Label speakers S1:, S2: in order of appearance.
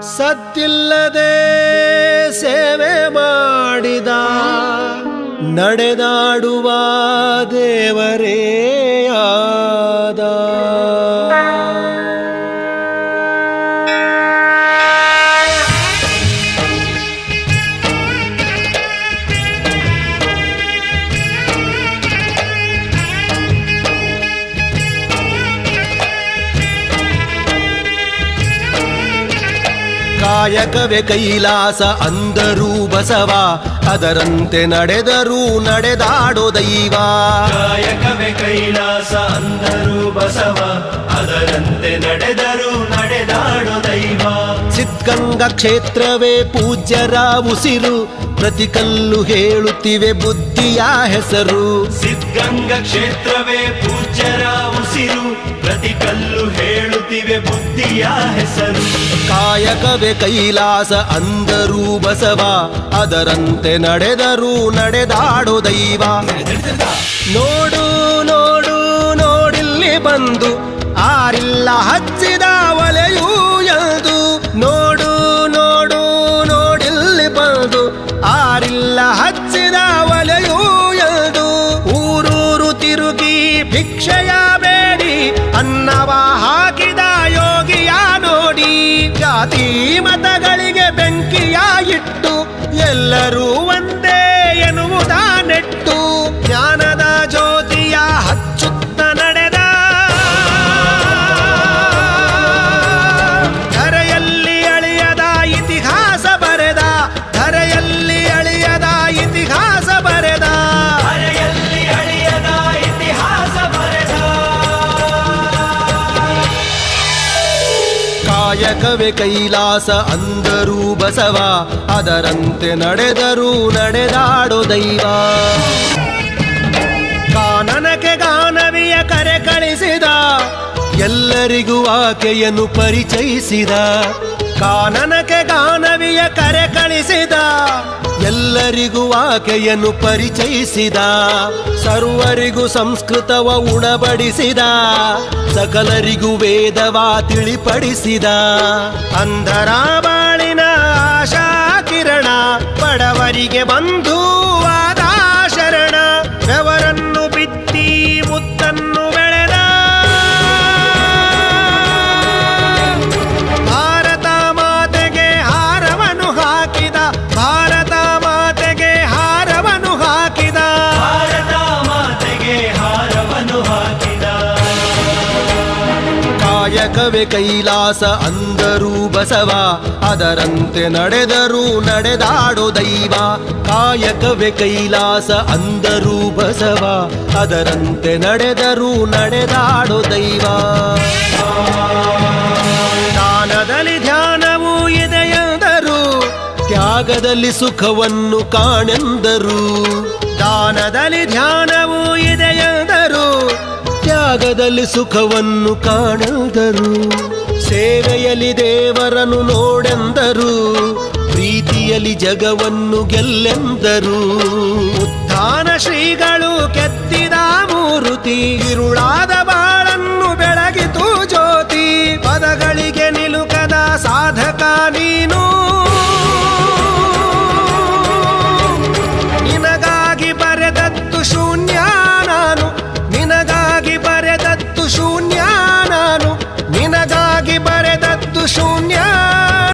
S1: ಸದ್ದಿಲ್ಲದೆ ಸೇವೆ ಮಾಡಿದ ನಡೆದಾಡುವ ದೇವರೇ ಆದ. ಕಾಯಕವೇ ಕೈಲಾಸ ಅಂದರೂ ಬಸವ, ಅದರಂತೆ ನಡೆದರೂ ನಡೆದಾಡೋ ದೈವ.
S2: ಕಾಯಕವೇ ಕೈಲಾಸ ಅಂದರೂ ಬಸವ, ಅದರಂತೆ ನಡೆದರೂ ನಡೆದಾಡೋ ದೈವ.
S1: ಸಿದ್ಧಗಂಗಾ ಕ್ಷೇತ್ರವೇ ಪೂಜ್ಯರ ಉಸಿರು, ಪ್ರತಿ ಕಲ್ಲು ಹೇಳುತ್ತಿವೆ ಬುದ್ಧಿಯ ಹೆಸರು.
S2: ಸಿದ್ಧಗಂಗಾ ಕ್ಷೇತ್ರವೇ ಪೂಜ್ಯರ ಉಸಿರು, ಪ್ರತಿ ಕಲ್ಲು ಹೇಳುತ್ತಿವೆ ಬುದ್ಧಿಯ ಹೆಸರು.
S1: ಕಾಯಕವೇ ಕೈಲಾಸ ಅಂದರೂ ಬಸವ, ಅದರಂತೆ ನಡೆದರೂ ನಡೆದಾಡೋ ದೈವ. ನೋಡು ನೋಡು ನೋಡಿಲ್ಲಿ ಬಂದು ಆರಿಲ್ಲ ಹಚ್ಚಿದ ಒಲೆಯೂ ಎಂದು. ನೋಡು ನೋಡು ನೋಡಿಲ್ಲಿ ಬಂದು ಆರಿಲ್ಲ ಹಚ್ಚಿದ ಒಲೆಯೂ ಎಂದು. ಊರೂರು ತಿರುಗಿ ಭಿಕ್ಷೆಯ ಬೇಡಿ ಅನ್ನವ ಹಾಕಿದ ಯೋಗಿಯ ನೋಡಿ. ಜಾತಿ ಮತಗಳಿಗೆ ಬೆಂಕಿಯ ಇಟ್ಟು ಎಲ್ಲರೂ ಒಂದೇ ಎನ್ನುವುದ ನೆಟ್ಟು ಜ್ಞಾನದ ಜ್ಯೋತಿಯ ಹಚ್ಚುತ್ತ ನಡೆದ. ಧರೆಯಲ್ಲಿ ಅಳಿಯದ ಇತಿಹಾಸ ಬರೆದ, ಧರೆಯಲ್ಲಿ ಅಳಿಯದ ಇತಿಹಾಸ ಬರೆದ,
S2: ಧರೆಯಲ್ಲಿ ಅಳಿಯದ ಇತಿಹಾಸ ಬರೆದ.
S1: ಕಾಯಕವೇ ಕೈಲಾಸ ಅಂದರೂ ಬಸವ, ಅದರಂತೆ ನಡೆದರೂ ನಡೆದಾಡೋ ದೈವ. ಕಾನನಕ್ಕೆ ಗಾನವಿಯ ಕರೆ ಕಳಿಸಿದ, ಎಲ್ಲರಿಗೂ ಆಕೆಯನ್ನು ಪರಿಚಯಿಸಿದ. ಕಾನನಕ್ಕೆ ಗಾನವಿಯ ಕರೆ ಕಳಿಸಿದ, ಎಲ್ಲರಿಗೂ ಆಕೆಯನ್ನು ಪರಿಚಯಿಸಿದ. ಸರ್ವರಿಗೂ ಸಂಸ್ಕೃತವ ಉಣಬಡಿಸಿದ, ಸಕಲರಿಗೂ ವೇದವ ತಿಳಿಪಡಿಸಿದ. ಅಂಧರ ಬಾಳಿನ ಆಶಾ ಕಿರಣ, ಬಡವರಿಗೆ ಬಂಧುವಾದ ಶರಣ. ಬೆವರನ್ನು ಬಿತ್ತಿ ಮುತ್ತನ್ನು ಬೆಳೆದ, ಭಾರತ ಮಾತೆಗೆ ಹಾರವನ್ನು ಹಾಕಿದ, ಭಾರತ ಮಾತೆಗೆ ಹಾರವನ್ನು ಹಾಕಿದ,
S2: ಭಾರತ ಮಾತೆಗೆ ಹಾರವನ್ನು ಹಾಕಿದ.
S1: ಕಾಯಕವೇ ಕೈಲಾಸ ಅಂದರೂ ಬಸವ, ಅದರಂತೆ ನಡೆದರೂ ನಡೆದಾಡೋ ದೈವ. ಕಾಯಕವೇ ಕೈಲಾಸ ಅಂದರೂ ಬಸವ, ಅದರಂತೆ ನಡೆದರೂ ನಡೆದಾಡೋ ದೈವ. ದಾನದಲ್ಲಿ ಧ್ಯಾನವೂ ಇದೆಯೆಂದರು, ತ್ಯಾಗದಲ್ಲಿ ಸುಖವನ್ನು ಕಾಣೆಂದರು. ದಾನದಲ್ಲಿ ಧ್ಯಾನವೂ ಇದೆಯೆಂದರು, ತ್ಯಾಗದಲ್ಲಿ ಸುಖವನ್ನು ಕಾಣೆಂದರು. ಸೇವೆಯಲ್ಲಿ ದೇವರನ್ನು ನೋಡೆಂದರು, ಪ್ರೀತಿಯಲ್ಲಿ ಜಗವನ್ನು ಗೆಲ್ಲೆಂದರು. ಉತ್ಥಾನ ಶ್ರೀಗಳು ಕೆತ್ತಿದ ಮೂರುತಿ, ಇರುಳಾದ ಬಾಳನ್ನು ಬೆಳಗಿತು ಜ್ಯೋತಿ. ಪದಗಳಿಗೆ ನಿಲುಕದ ಸಾಧಕ